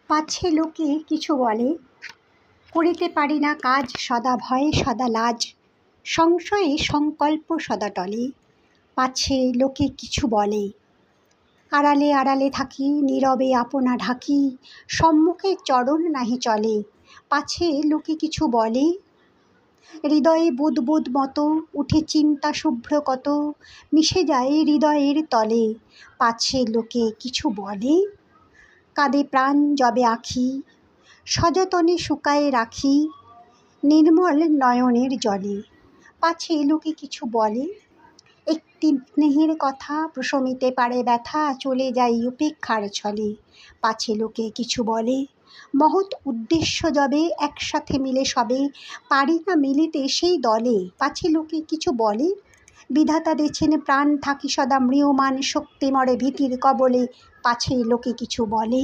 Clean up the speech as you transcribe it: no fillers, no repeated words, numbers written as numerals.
পাছে লোকে কিছু বলে, করিতে পারি না কাজ, সদা ভয়ে সদা লাজ, সংশয়ে সংকল্প সদা টলে। পাছে লোকে কিছু বলে, আড়ালে আড়ালে থাকি, নীরবে আপনা ঢাকি, সম্মুখে চরণ নাহি চলে। পাছে লোকে কিছু বলে, হৃদয়ে বুদ্বুদ মতো উঠে চিন্তা শুভ্র কত, মিশে যায় হৃদয়ের তলে। পাছে লোকে কিছু বলে, কাঁদে প্রাণ যবে আঁখি, সযতনে শুকায়ে রাখি, নির্মল নয়নের জলে। পাছে লোকে কিছু বলে, একটি স্নেহের কথা প্রশমিতে পারে ব্যথা, চলে যাই উপেক্ষার ছলে। পাছে লোকে কিছু বলে, মহৎ উদ্দেশ্য যবে একসাথে মিলে সবে, পারি না মিলিতে সেই দলে। পাছে লোকে কিছু বলে, বিধাতা দেছেন প্রাণ থাকি সদা ম্রিয়মাণ, শক্তি মরে ভীতির কবলে। পাছে লোকে কিছু বলে।